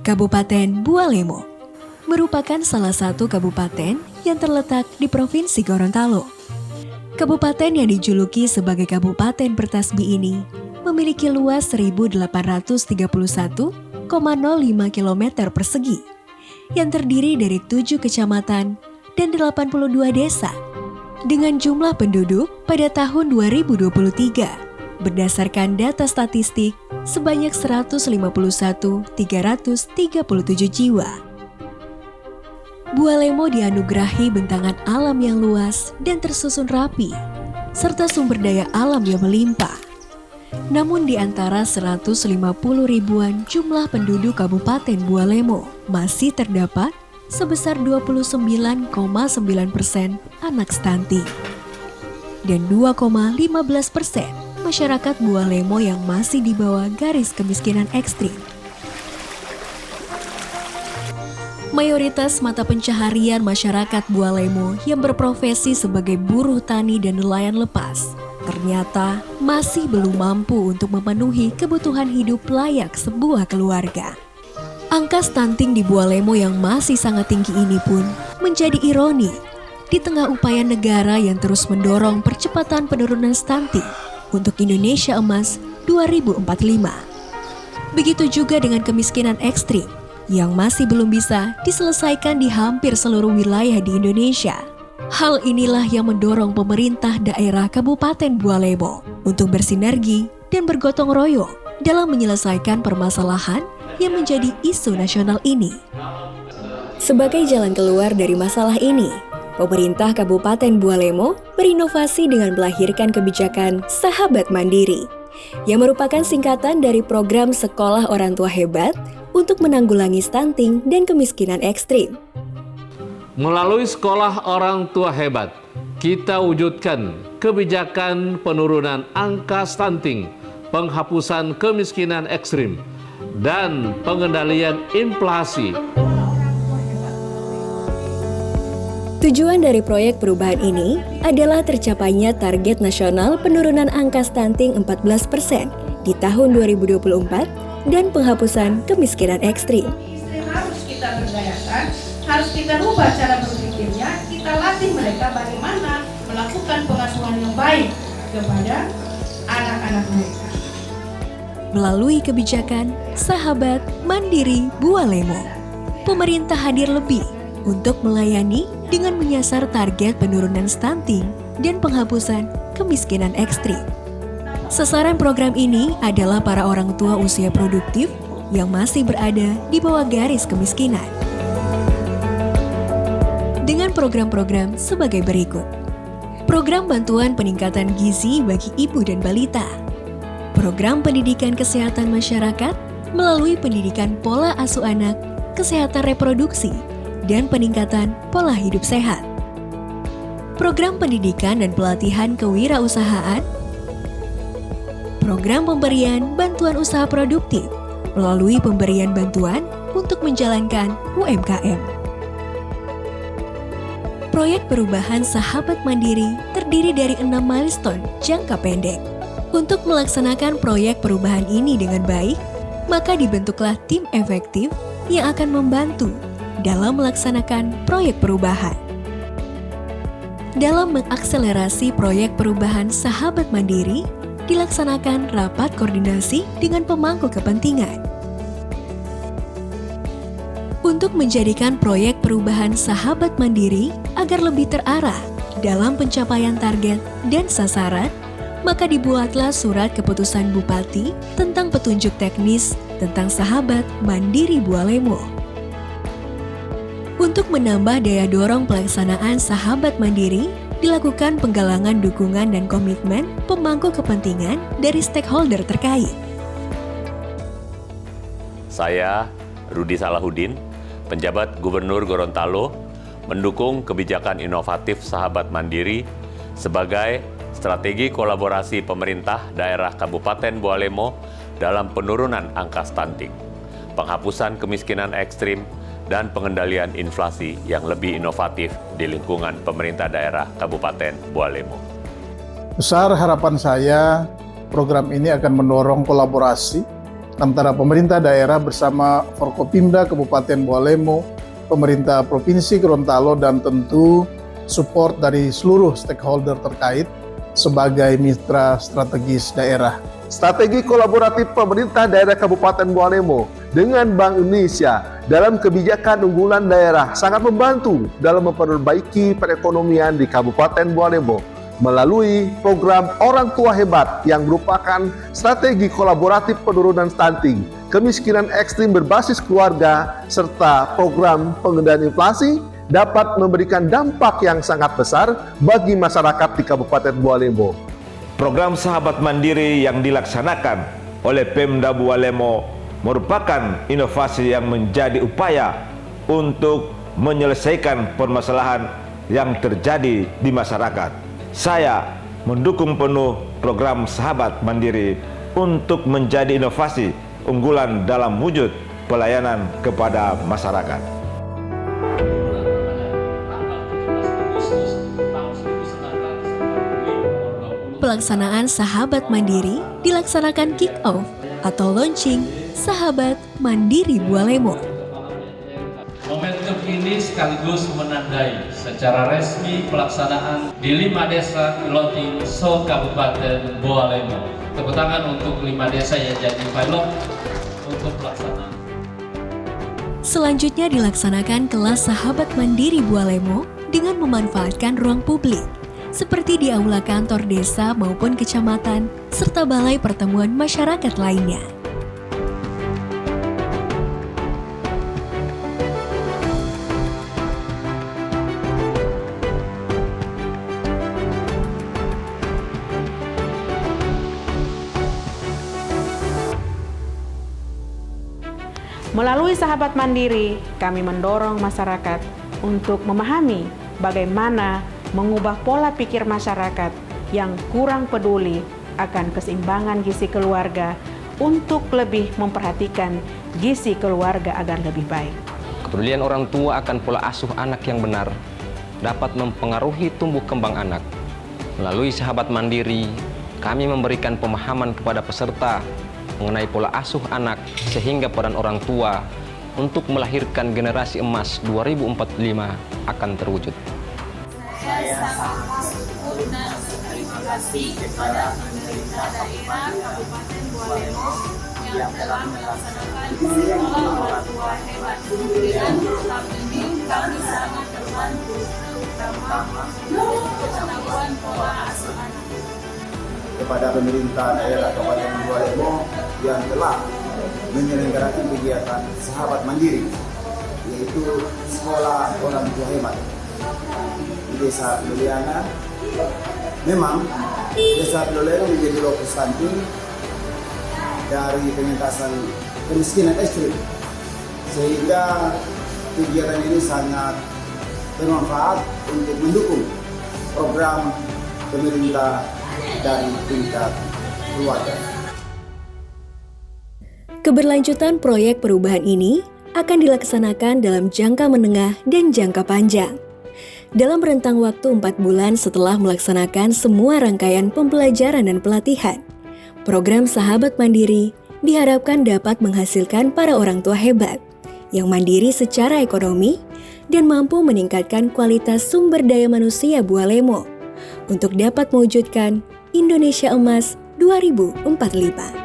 Kabupaten Bualemo merupakan salah satu kabupaten yang terletak di Provinsi Gorontalo. Kabupaten yang dijuluki sebagai Kabupaten Bertasbih ini memiliki luas 1.831,05 km persegi yang terdiri dari 7 kecamatan dan 82 desa dengan jumlah penduduk pada tahun 2023 berdasarkan data statistik sebanyak 151.337 jiwa. Bualemo dianugerahi bentangan alam yang luas dan tersusun rapi, serta sumber daya alam yang melimpah. Namun di antara 150 ribuan jumlah penduduk Kabupaten Bualemo, masih terdapat sebesar 29,9% anak stunting dan 2,15% masyarakat Bualemo yang masih di bawah garis kemiskinan ekstrim. Mayoritas mata pencaharian masyarakat Bualemo yang berprofesi sebagai buruh tani dan nelayan lepas ternyata masih belum mampu untuk memenuhi kebutuhan hidup layak sebuah keluarga. Angka stunting di Bualemo yang masih sangat tinggi ini pun menjadi ironi di tengah upaya negara yang terus mendorong percepatan penurunan stunting untuk Indonesia Emas 2045. Begitu juga dengan kemiskinan ekstrim yang masih belum bisa diselesaikan di hampir seluruh wilayah di Indonesia. Hal inilah yang mendorong pemerintah daerah Kabupaten Bualemo untuk bersinergi dan bergotong royong dalam menyelesaikan permasalahan yang menjadi isu nasional ini. Sebagai jalan keluar dari masalah ini, pemerintah Kabupaten Bualemo berinovasi dengan melahirkan kebijakan Sahabat Mandiri yang merupakan singkatan dari program Sekolah Orang Tua Hebat untuk menanggulangi stunting dan kemiskinan ekstrim. Melalui Sekolah Orang Tua Hebat, kita wujudkan kebijakan penurunan angka stunting, penghapusan kemiskinan ekstrim, dan pengendalian inflasi. Tujuan dari proyek perubahan ini adalah tercapainya target nasional penurunan angka stunting 14% di tahun 2024 dan penghapusan kemiskinan ekstrim. Harus kita berdayakan, harus kita rubah cara berpikirnya, kita latih mereka bagaimana melakukan pengasuhan yang baik kepada anak-anak mereka. Melalui kebijakan Sahabat Mandiri Bualemo, pemerintah hadir lebih untuk melayani dengan menyasar target penurunan stunting dan penghapusan kemiskinan ekstrim. Sasaran program ini adalah para orang tua usia produktif yang masih berada di bawah garis kemiskinan. Dengan program-program sebagai berikut. Program bantuan peningkatan gizi bagi ibu dan balita. Program pendidikan kesehatan masyarakat melalui pendidikan pola asuh anak, kesehatan reproduksi, dan peningkatan pola hidup sehat. Program pendidikan dan pelatihan kewirausahaan. Program pemberian bantuan usaha produktif melalui pemberian bantuan untuk menjalankan UMKM. Proyek perubahan Sahabat Mandiri terdiri dari 6 milestone jangka pendek. Untuk melaksanakan proyek perubahan ini dengan baik, maka dibentuklah tim efektif yang akan membantu dalam melaksanakan proyek perubahan. Dalam mengakselerasi proyek perubahan Sahabat Mandiri, dilaksanakan rapat koordinasi dengan pemangku kepentingan. Untuk menjadikan proyek perubahan Sahabat Mandiri agar lebih terarah dalam pencapaian target dan sasaran, maka dibuatlah surat keputusan Bupati tentang petunjuk teknis tentang Sahabat Mandiri Bualemo. Untuk menambah daya dorong pelaksanaan Sahabat Mandiri, dilakukan penggalangan dukungan dan komitmen pemangku kepentingan dari stakeholder terkait. Saya, Rudi Salahuddin, penjabat Gubernur Gorontalo, mendukung kebijakan inovatif Sahabat Mandiri sebagai strategi kolaborasi pemerintah daerah Kabupaten Bualemo dalam penurunan angka stunting, penghapusan kemiskinan ekstrim, dan pengendalian inflasi yang lebih inovatif di lingkungan pemerintah daerah Kabupaten Bualemo. Besar harapan saya, program ini akan mendorong kolaborasi antara pemerintah daerah bersama Forkopimda Kabupaten Bualemo, pemerintah Provinsi Gorontalo, dan tentu support dari seluruh stakeholder terkait sebagai mitra strategis daerah. Strategi kolaboratif pemerintah daerah Kabupaten Bualemo dengan Bank Indonesia dalam kebijakan unggulan daerah sangat membantu dalam memperbaiki perekonomian di Kabupaten Bualemo melalui program Orang Tua Hebat yang merupakan strategi kolaboratif penurunan stunting, kemiskinan ekstrim berbasis keluarga, serta program pengendalian inflasi dapat memberikan dampak yang sangat besar bagi masyarakat di Kabupaten Bualemo. Program Sahabat Mandiri yang dilaksanakan oleh Pemda Bualemo merupakan inovasi yang menjadi upaya untuk menyelesaikan permasalahan yang terjadi di masyarakat. Saya mendukung penuh program Sahabat Mandiri untuk menjadi inovasi unggulan dalam wujud pelayanan kepada masyarakat. Pelaksanaan Sahabat Mandiri dilaksanakan kick-off atau launching Sahabat Mandiri Bualemo. Momentum ini sekaligus menandai secara resmi pelaksanaan di 5 desa piloting Kabupaten Bualemo. Tepuk tangan untuk 5 desa yang jadi pilot untuk pelaksanaan. Selanjutnya dilaksanakan kelas Sahabat Mandiri Bualemo dengan memanfaatkan ruang publik seperti di aula kantor desa maupun kecamatan, serta balai pertemuan masyarakat lainnya. Melalui Sahabat Mandiri, kami mendorong masyarakat untuk memahami bagaimana mengubah pola pikir masyarakat yang kurang peduli akan keseimbangan gizi keluarga untuk lebih memperhatikan gizi keluarga agar lebih baik. Kepedulian orang tua akan pola asuh anak yang benar dapat mempengaruhi tumbuh kembang anak. Melalui Sahabat Mandiri, kami memberikan pemahaman kepada peserta mengenai pola asuh anak sehingga peran orang tua untuk melahirkan generasi emas 2045 akan terwujud. Saya sangat bersyukur dan berterima kasih kepada pemerintah daerah Kabupaten Bualemo yang telah melaksanakan sekolah orang tua hebat. Dengan program ini kami sangat terbantu, terutama untuk pengetahuan pola asuh anak. Kepada pemerintah daerah Kabupaten Bualemo yang telah menyelenggarakan kegiatan Sahabat Mandiri, yaitu sekolah orang tua hebat di Desa Piloliana. Memang Desa Piloliana menjadi lokus stunting dari pengentasan kemiskinan ekstrim, sehingga kegiatan ini sangat bermanfaat untuk mendukung program pemerintah dari tingkat keluarga. Keberlanjutan proyek perubahan ini akan dilaksanakan dalam jangka menengah dan jangka panjang. Dalam rentang waktu 4 bulan setelah melaksanakan semua rangkaian pembelajaran dan pelatihan, program Sahabat Mandiri diharapkan dapat menghasilkan para orang tua hebat yang mandiri secara ekonomi dan mampu meningkatkan kualitas sumber daya manusia Bualemo untuk dapat mewujudkan Indonesia Emas 2045.